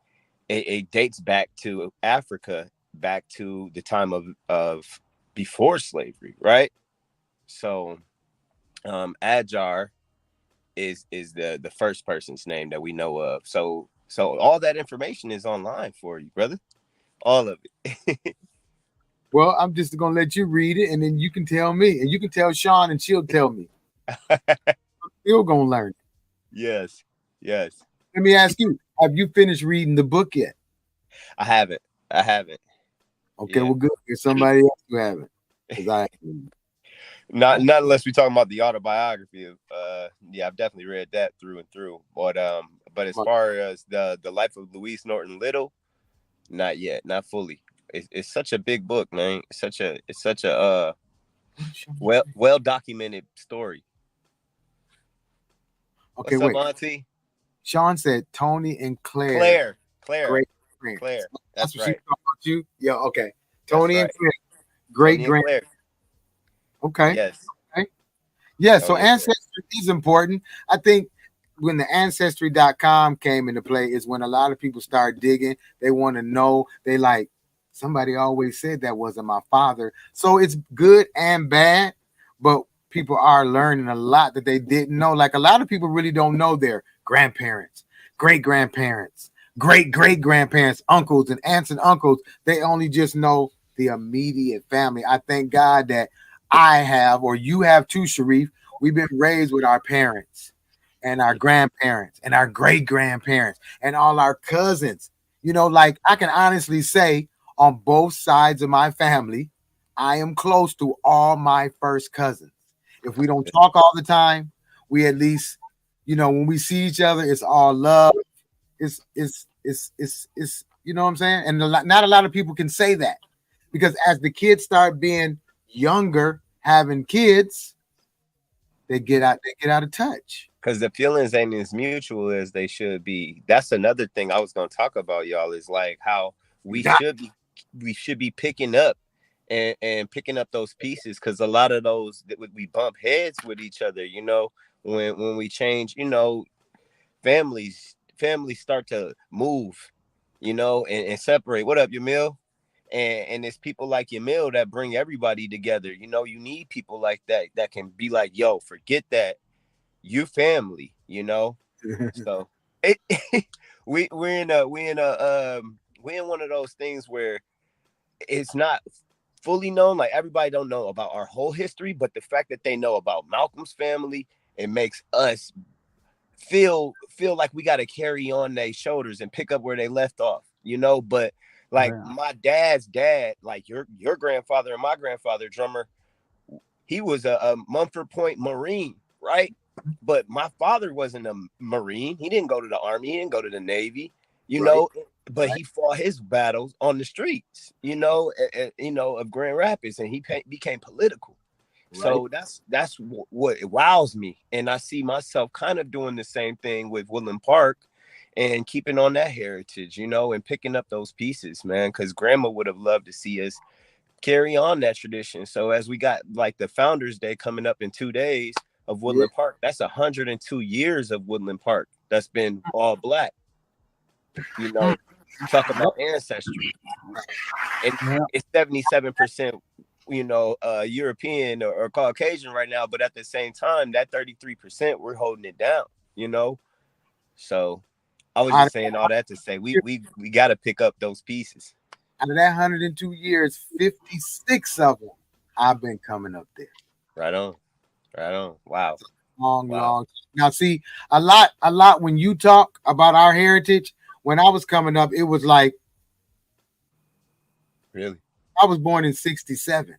[SPEAKER 4] it dates back to Africa, back to the time of before slavery, right? So Ajar is the first person's name that we know of. So all that information is online for you, brother. All of it.
[SPEAKER 2] Well, I'm just gonna let you read it, and then you can tell me, and you can tell Sean, and she'll tell me. I'm still gonna learn it.
[SPEAKER 4] Yes.
[SPEAKER 2] Let me ask you: have you finished reading the book yet?
[SPEAKER 4] I haven't.
[SPEAKER 2] Okay, well, good. There's somebody else who haven't.
[SPEAKER 4] Not unless we're talking about the autobiography of. I've definitely read that through and through. But as far as the life of Louise Norton Little, not yet, not fully. It's such a big book, man. It's such a well documented story.
[SPEAKER 2] Okay,
[SPEAKER 4] what's up, Auntie?
[SPEAKER 2] Sean said Tony and Claire.
[SPEAKER 4] Claire.
[SPEAKER 2] That's what
[SPEAKER 4] right.
[SPEAKER 2] she talking about you. Yeah. Okay. Tony and Claire. Great.
[SPEAKER 4] Claire.
[SPEAKER 2] Okay.
[SPEAKER 4] Yes.
[SPEAKER 2] Okay. Yeah,
[SPEAKER 4] Oh
[SPEAKER 2] so
[SPEAKER 4] yeah.
[SPEAKER 2] ancestry is important. I think when the ancestry.com came into play is when a lot of people start digging. They want to know. They like, somebody always said that wasn't my father. So it's good and bad, but people are learning a lot that they didn't know. Like a lot of people really don't know their grandparents, great grandparents, great great grandparents, uncles and aunts and uncles. They only just know the immediate family. I thank God that I have, or you have too, Sharif. We've been raised with our parents and our grandparents and our great grandparents and all our cousins. You know, like I can honestly say on both sides of my family, I am close to all my first cousins. If we don't talk all the time, we at least, you know, when we see each other, it's all love. It's you know what I'm saying? And not a lot of people can say that because as the kids start being younger, having kids, they get out of touch.
[SPEAKER 4] Because the feelings ain't as mutual as they should be. That's another thing I was gonna talk about, y'all, is like how we should be picking up and picking up those pieces, because a lot of those that we bump heads with each other, you know, when we change, you know, families start to move, you know, and separate. What up, Yamil? And it's people like Yamil that bring everybody together. You know, you need people like that can be like, yo, forget that. You family, you know. So we're in one of those things where it's not fully known. Like everybody don't know about our whole history, but the fact that they know about Malcolm's family, it makes us feel like we got to carry on their shoulders and pick up where they left off, you know. But like my dad's dad, like your grandfather and my grandfather, drummer, he was a Mumford Point Marine, right? But my father wasn't a Marine. He didn't go to the Army. He didn't go to the Navy, you know, but he fought his battles on the streets, you know, of Grand Rapids, and he became political. So that's what wows me. And I see myself kind of doing the same thing with Woodland Park and keeping on that heritage, you know, and picking up those pieces, man, because grandma would have loved to see us carry on that tradition. So as we got like the Founders Day coming up in 2 days of Woodland Park, that's 102 years of Woodland Park that's been all black, you know. Talk about ancestry. And it's 77%, you know, European or Caucasian right now, but at the same time, that 33%, we're holding it down, you know. So I was just saying all that to say we got to pick up those pieces.
[SPEAKER 2] Out of that 102 years, 56 of them I've been coming up there.
[SPEAKER 4] Right on. Wow.
[SPEAKER 2] Long. Now, see, a lot when you talk about our heritage, when I was coming up, it was like,
[SPEAKER 4] really?
[SPEAKER 2] I was born in 67.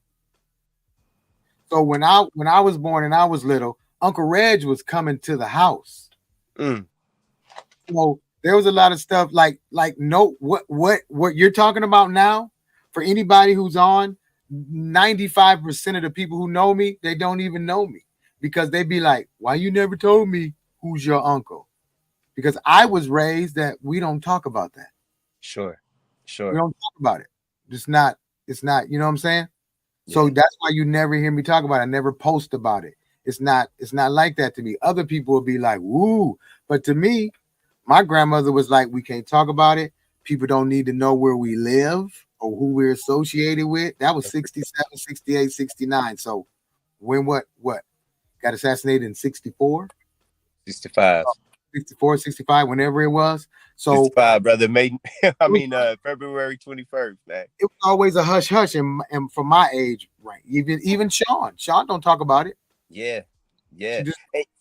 [SPEAKER 2] So when I was born and I was little, Uncle Reg was coming to the house. So there was a lot of stuff like no, what you're talking about now, for anybody who's on, 95% of the people who know me, they don't even know me, because they be like, why you never told me who's your uncle? Because I was raised that we don't talk about that.
[SPEAKER 4] Sure.
[SPEAKER 2] We don't talk about it. It's not, you know what I'm saying? Yeah. So that's why you never hear me talk about it. I never post about it. It's not like that to me. Other people will be like, woo. But to me, my grandmother was like, we can't talk about it. People don't need to know where we live or who we're associated with. That was 67, 68, 69. So when what got assassinated in 64?
[SPEAKER 4] 65.
[SPEAKER 2] 64, 65, whenever it was. So
[SPEAKER 4] 65, brother. February 21st, man.
[SPEAKER 2] It was always a hush hush, and for my age, right? Even Sean don't talk about it.
[SPEAKER 4] Yeah.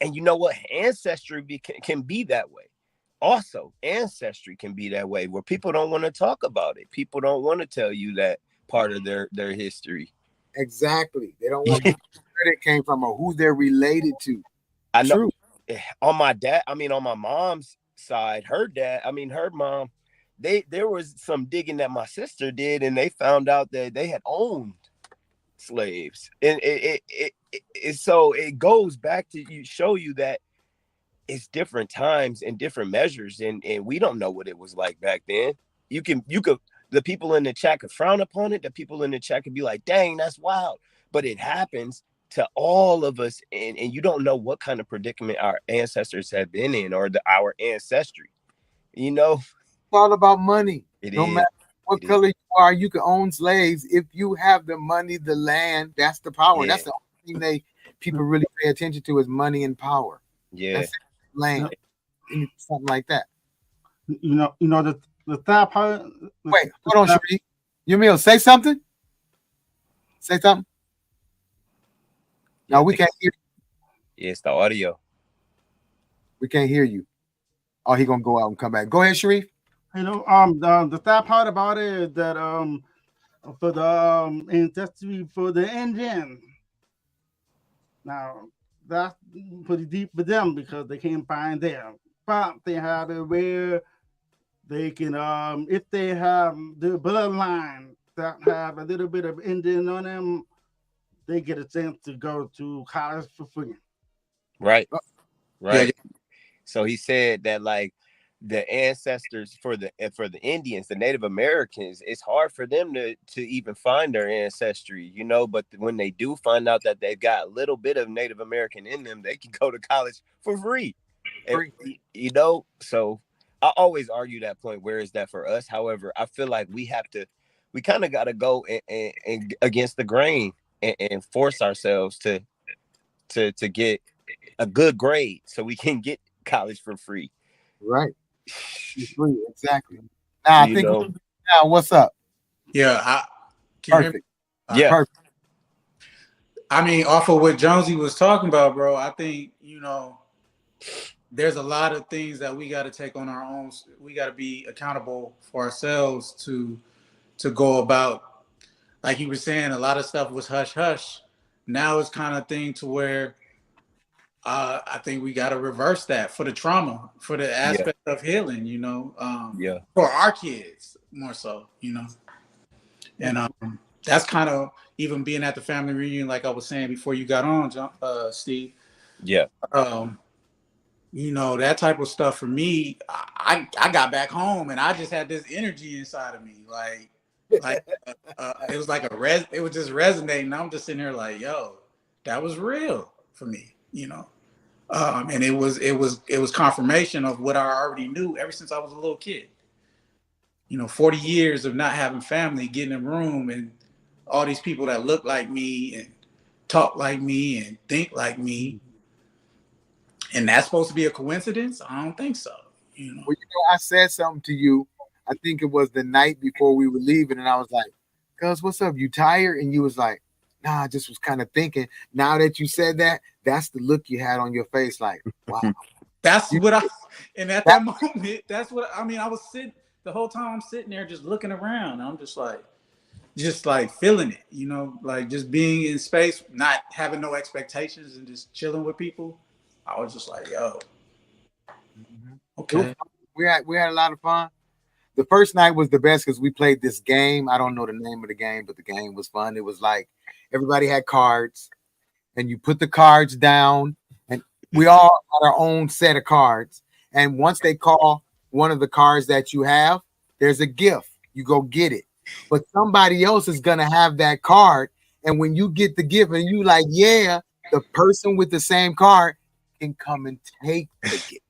[SPEAKER 4] And you know what? Ancestry can be that way. Also, ancestry can be that way, where people don't want to talk about it. People don't want to tell you that part of their history.
[SPEAKER 2] Exactly. They don't want to know where it came from or who they're related to.
[SPEAKER 4] I know. True. On my mom's side, her mom, there was some digging that my sister did, and they found out that they had owned slaves, and so it goes back to show you that it's different times and different measures, and we don't know what it was like back then. You could the people in the chat could frown upon it, the people in the chat could be like, dang, that's wild, but it happens to all of us, and you don't know what kind of predicament our ancestors have been in, or our ancestry. You know,
[SPEAKER 2] It's all about money. No matter what color you are, you can own slaves if you have the money, the land. That's the power. That's the only thing people really pay attention to is money and power.
[SPEAKER 4] Yeah,
[SPEAKER 2] that's land, something like that.
[SPEAKER 3] You know the third part.
[SPEAKER 2] Wait, hold on, Sharif. Yamil, say something. Say something. No, we can't hear you.
[SPEAKER 4] Yeah, it's the audio.
[SPEAKER 2] We can't hear you. Oh, he gonna go out and come back. Go ahead, Sharif.
[SPEAKER 3] You know, the sad part about it is that for the ancestry for the Indian. Now that's pretty deep for them because they can't find them, but they have it where they can if they have the bloodline that have a little bit of Indian on them, they get a chance to go to college for free.
[SPEAKER 4] Right. Right. Yeah. So he said that like the ancestors for the Indians, the Native Americans, it's hard for them to even find their ancestry, you know, but when they do find out that they've got a little bit of Native American in them, they can go to college for free. And, you know, so I always argue that point. Where is that for us? However, I feel like we kind of got to go and against the grain and force ourselves to get a good grade so we can get college for free.
[SPEAKER 2] Right. Free, exactly. Now I think now what's up?
[SPEAKER 5] Yeah,
[SPEAKER 2] perfect.
[SPEAKER 5] Yeah,
[SPEAKER 2] perfect.
[SPEAKER 5] I mean, off of what Jonzy was talking about, bro, I think, you know, there's a lot of things that we got to take on our own. We got to be accountable for ourselves to go about. Like you were saying, a lot of stuff was hush hush. Now it's kind of thing to where I think we got to reverse that for the trauma, for the aspect of healing, you know, for our kids more so, you know. And that's kind of even being at the family reunion, like I was saying before you got on, Steve.
[SPEAKER 4] Yeah.
[SPEAKER 5] You know, that type of stuff for me, I got back home and I just had this energy inside of me. Like it was like it was just resonating. I'm just sitting here like, yo, that was real for me, you know. And it was confirmation of what I already knew ever since I was a little kid. You know, 40 years of not having family, getting in a room and all these people that look like me and talk like me and think like me. And that's supposed to be a coincidence? I don't think so. You know?
[SPEAKER 2] Well, you know, I said something to you. I think it was the night before we were leaving, and I was like, "Cuz, what's up? You tired?" And you was like, "Nah, I just was kind of thinking." Now that you said that, that's the look you had on your face, like, wow.
[SPEAKER 5] That's what and at that moment, that's what I mean. I was sitting the whole time. I'm sitting there just looking around. I'm just like feeling it, you know, like just being in space, not having no expectations and just chilling with people. I was just like, yo, okay.
[SPEAKER 2] We had a lot of fun. The first night was the best because we played this game. I don't know the name of the game, but the game was fun. It was like everybody had cards, and you put the cards down, and we all had our own set of cards. And once they call one of the cards that you have, there's a gift. You go get it. But somebody else is gonna have that card, and when you get the gift, and you like, yeah, the person with the same card can come and take the gift.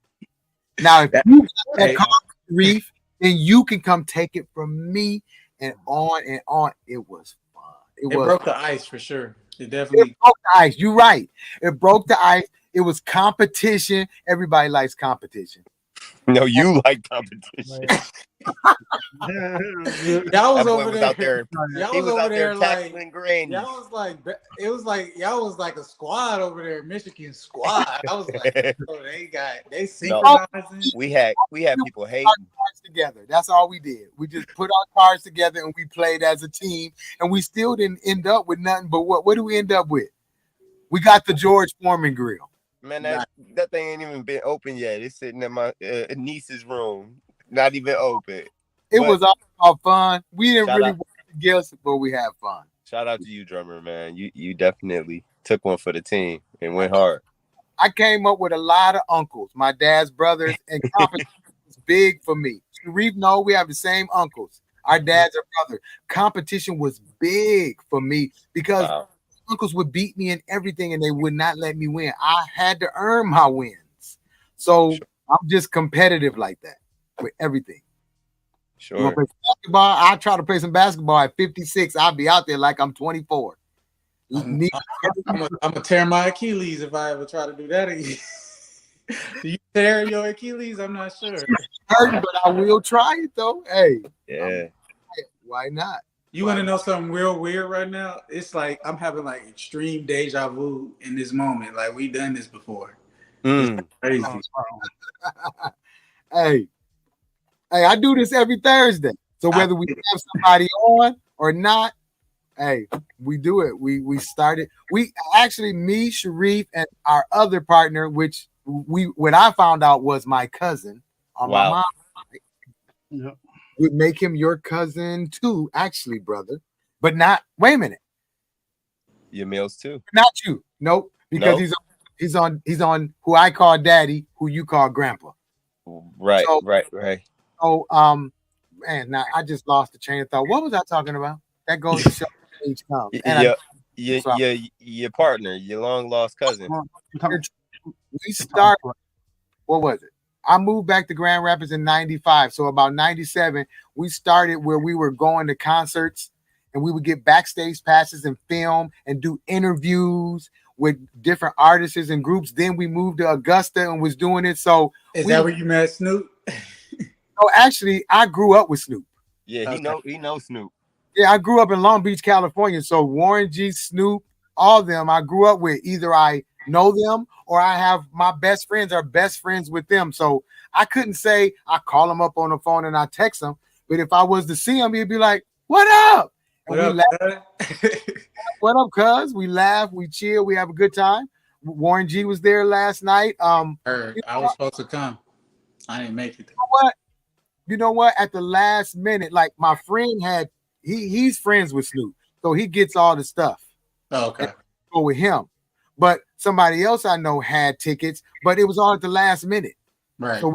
[SPEAKER 2] Now, if you got that card, Reef, then you can come take it from me, and on and on. It was fun.
[SPEAKER 5] It broke the ice for sure. It definitely
[SPEAKER 2] broke the ice. You're right. It broke the ice. It was competition. Everybody likes competition.
[SPEAKER 4] No, you like competition.
[SPEAKER 5] Y'all was over there.
[SPEAKER 4] Out there.
[SPEAKER 5] Y'all was over there like
[SPEAKER 4] grannies.
[SPEAKER 5] Y'all was like, it was like y'all was like a squad over there, Michigan squad. I was like, oh, they synchronizing.
[SPEAKER 4] We had people hating.
[SPEAKER 2] Cards together. That's all we did. We just put our cards together and we played as a team, and we still didn't end up with nothing. But what do we end up with? We got the George Foreman grill.
[SPEAKER 4] Man, that thing ain't even been open yet. It's sitting in my niece's room, not even open.
[SPEAKER 2] It was all fun. We didn't really want to guess, but we had fun.
[SPEAKER 4] Shout out to you, drummer, man. You definitely took one for the team and went hard.
[SPEAKER 2] I came up with a lot of uncles, my dad's brothers, and competition was big for me. Sharif, no, we have the same uncles. Our dads are brothers. Competition was big for me because uncles would beat me and everything, and they would not let me win. I had to earn my wins. So I'm just competitive like that with everything.
[SPEAKER 4] Sure.
[SPEAKER 2] You want to play basketball? I try to play some basketball at 56. I'll be out there like I'm 24.
[SPEAKER 5] I'm gonna tear my Achilles if I ever try to do that again. Do you tear your Achilles? I'm not sure.
[SPEAKER 2] But I will try it though. Hey,
[SPEAKER 4] Yeah.
[SPEAKER 2] why not?
[SPEAKER 5] You want to know something real weird right now? It's like I'm having like extreme deja vu in this moment. Like we done this before. It's crazy.
[SPEAKER 2] Hey, I do this every Thursday. So whether we have somebody on or not, hey, we do it. We started. We actually, me, Sharif, and our other partner, which what I found out was my cousin on my mom.
[SPEAKER 3] Yep.
[SPEAKER 2] Would make him your cousin too, actually, brother. But not. Wait a minute.
[SPEAKER 4] Your meals too.
[SPEAKER 2] Not you. Nope. Because he's on who I call daddy, who you call grandpa.
[SPEAKER 4] Right.
[SPEAKER 2] So,
[SPEAKER 4] right.
[SPEAKER 2] So man, now I just lost the train of thought. What was I talking about? That goes to show age comes. And
[SPEAKER 4] your partner, your long lost cousin.
[SPEAKER 2] We started. What was it? I moved back to Grand Rapids in 95. So about 97, we started where we were going to concerts and we would get backstage passes and film and do interviews with different artists and groups. Then we moved to Augusta and was doing it. So
[SPEAKER 5] is that where you met Snoop?
[SPEAKER 2] No, actually, I grew up with Snoop.
[SPEAKER 4] Yeah, he knows Snoop.
[SPEAKER 2] Yeah, I grew up in Long Beach, California. So Warren G, Snoop, all of them I grew up with. Either I know them or I have my best friends are best friends with them. So I couldn't say I call them up on the phone and I text them. But if I was to see him, he'd be like, "What up?" And what up, cuz? We laugh, we chill, we have a good time. Warren G was there last night.
[SPEAKER 5] I was supposed to come. I didn't make it.
[SPEAKER 2] You know what? At the last minute, like my friend he's friends with Snoop, so he gets all the stuff.
[SPEAKER 5] Oh, okay.
[SPEAKER 2] Go with him. But somebody else I know had tickets, but it was all at the last minute.
[SPEAKER 5] Right.
[SPEAKER 2] So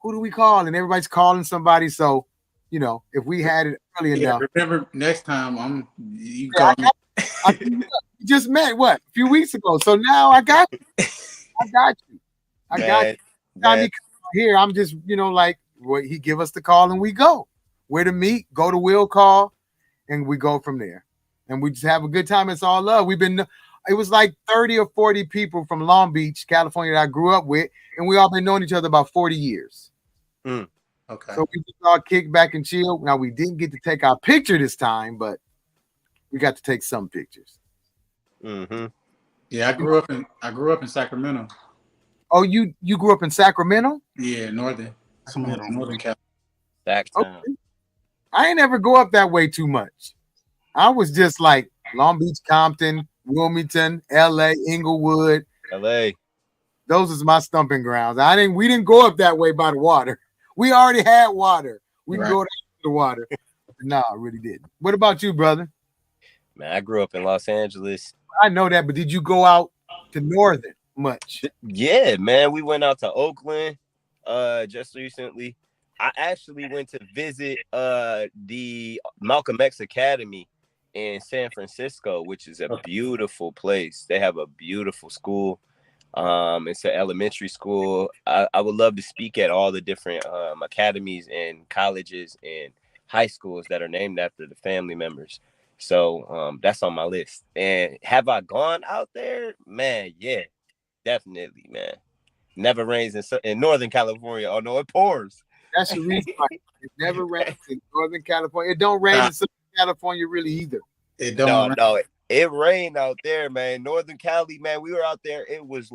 [SPEAKER 2] who do we call? And everybody's calling somebody. So, if we had it early enough.
[SPEAKER 5] Remember, next time you call me.
[SPEAKER 2] We just met a few weeks ago. So now I got you. I got you. Time he comes here, I'm just, like he give us the call and we go. Where to meet, go to Will call, and we go from there. And we just have a good time. It's all love. It was like 30 or 40 people from Long Beach, California that I grew up with, and we all been knowing each other about 40 years.
[SPEAKER 5] Okay.
[SPEAKER 2] So we just all kick back and chill. Now we didn't get to take our picture this time, but we got to take some pictures.
[SPEAKER 4] Mm-hmm.
[SPEAKER 5] Yeah, I grew up in Sacramento.
[SPEAKER 2] Oh, you grew up in Sacramento?
[SPEAKER 5] Yeah, Northern California.
[SPEAKER 2] Okay. I ain't ever go up that way too much. I was just like Long Beach, Compton, Wilmington, LA, Inglewood.
[SPEAKER 4] LA.
[SPEAKER 2] Those is my stomping grounds. We didn't go up that way by the water. We already had water. We can go down to the water. No, I really didn't. What about you, brother?
[SPEAKER 4] Man, I grew up in Los Angeles.
[SPEAKER 2] I know that, but did you go out to Northern much?
[SPEAKER 4] Yeah, man. We went out to Oakland just recently. I actually went to visit the Malcolm X Academy in San Francisco, which is a beautiful place. They have a beautiful school. It's an elementary school. I would love to speak at all the different academies and colleges and high schools that are named after the family members. So that's on my list. And have I gone out there? Man, yeah, definitely, man. Never rains in Northern California. Oh, no, it pours.
[SPEAKER 2] That's the reason why it never rains in Northern California. It don't rain in Southern California really either.
[SPEAKER 5] It don't.
[SPEAKER 4] No, it rained out there, man. Northern Cali, man. We were out there. It was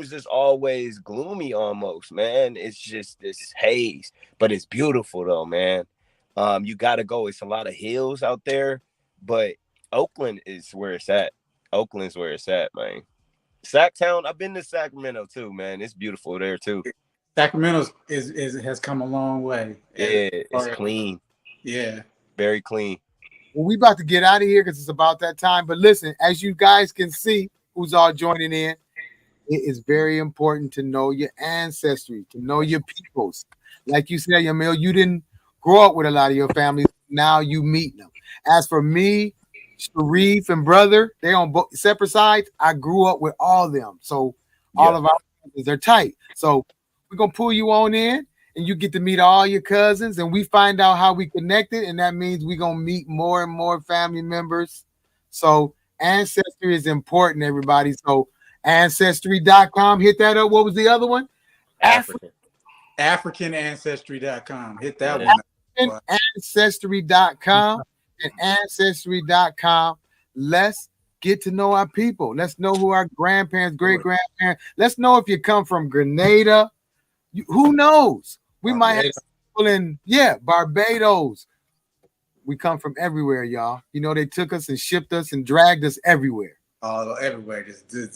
[SPEAKER 4] just always gloomy almost, man. It's just this haze, but it's beautiful though, man. You gotta go. It's a lot of hills out there, but Oakland is where it's at. Oakland's where it's at, man. Sacktown. I've been to Sacramento too, man. It's beautiful there too.
[SPEAKER 5] Sacramento has come a long way.
[SPEAKER 4] Yeah, it's clean.
[SPEAKER 5] Yeah,
[SPEAKER 4] very clean.
[SPEAKER 2] Well, we about to get out of here because it's about that time. But listen, as you guys can see, who's all joining in, it is very important to know your ancestry, to know your peoples. Like you said, Yamil, you didn't grow up with a lot of your family. Now you meet them. As for me, Sharif and brother, they on both separate sides. I grew up with all of them, so all of our cousins are tight. So we're gonna pull you on in, and you get to meet all your cousins, and we find out how we connected, and that means we're gonna meet more and more family members. So ancestry is important, everybody. So ancestry.com, hit that up. What was the other one?
[SPEAKER 5] AfricanAncestry.com. Hit that one.
[SPEAKER 2] Ancestry.com and Ancestry.com. Let's get to know our people. Let's know who our grandparents, great-grandparents. Let's know if you come from Grenada. Who knows? We might have people in, Barbados. We come from everywhere, y'all. You know, they took us and shipped us and dragged us everywhere.
[SPEAKER 5] Oh, everywhere. Just
[SPEAKER 2] do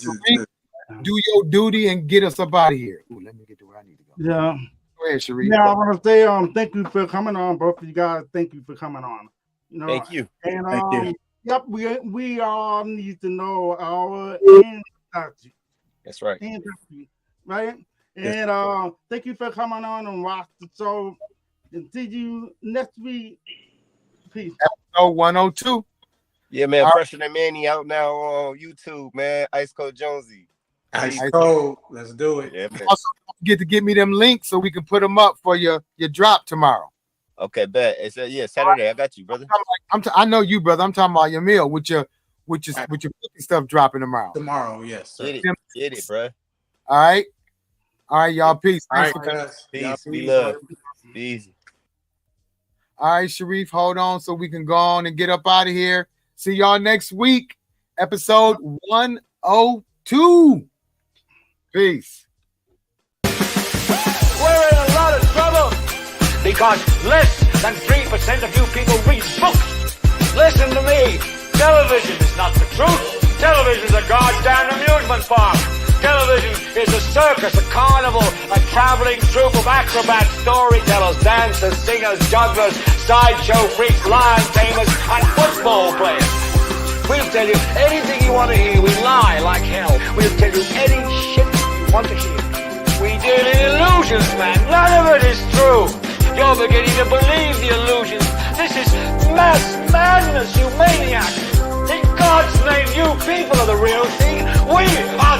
[SPEAKER 2] your duty and get us up out of here. Ooh, let me get to where I need to go.
[SPEAKER 3] Yeah.
[SPEAKER 2] Go ahead, Sharif.
[SPEAKER 3] Yeah, I want to say thank you for coming on, both of you guys. Thank you for coming on. You know,
[SPEAKER 4] Thank you.
[SPEAKER 3] And
[SPEAKER 5] Thank you.
[SPEAKER 3] Yep, we all need to know our ancestry.
[SPEAKER 4] That's right.
[SPEAKER 3] Ancestry, right?
[SPEAKER 5] Yes.
[SPEAKER 3] And thank you for coming on and watch the show. And see you next week. Peace.
[SPEAKER 2] Episode 102.
[SPEAKER 4] Yeah, man. Fresher Than Manny out now on YouTube, man. Ice Cold Jonzy.
[SPEAKER 5] Ice cold. Let's do it.
[SPEAKER 4] Yeah, man.
[SPEAKER 2] Also, don't forget to give me them links so we can put them up for your drop tomorrow.
[SPEAKER 4] Okay, bet. It's Saturday. I got you, brother.
[SPEAKER 2] I know you, brother. I'm talking about your meal with your cooking stuff dropping tomorrow.
[SPEAKER 5] Tomorrow, yes, sir.
[SPEAKER 4] Get it, bro.
[SPEAKER 2] All right, y'all. Peace.
[SPEAKER 5] All right,
[SPEAKER 2] Thanks for coming.
[SPEAKER 5] guys.
[SPEAKER 4] Peace. Be love. Be easy.
[SPEAKER 2] All right, Sharif, hold on so we can go on and get up out of here. See y'all next week, episode 102. Peace.
[SPEAKER 1] We're in a lot of trouble because less than 3% of you people read books. Listen to me. Television is not the truth. Television is a goddamn amusement park. Television is a circus, a carnival, a traveling troupe of acrobats, storytellers, dancers, singers, jugglers, sideshow freaks, lion tamers, and football players. We'll tell you anything you want to hear. We lie like hell. We'll tell you any shit you want to hear. We deal in illusions, man. None of it is true. You're beginning to believe the illusions. This is mass madness, you maniacs. In God's name, you people are the real thing. We are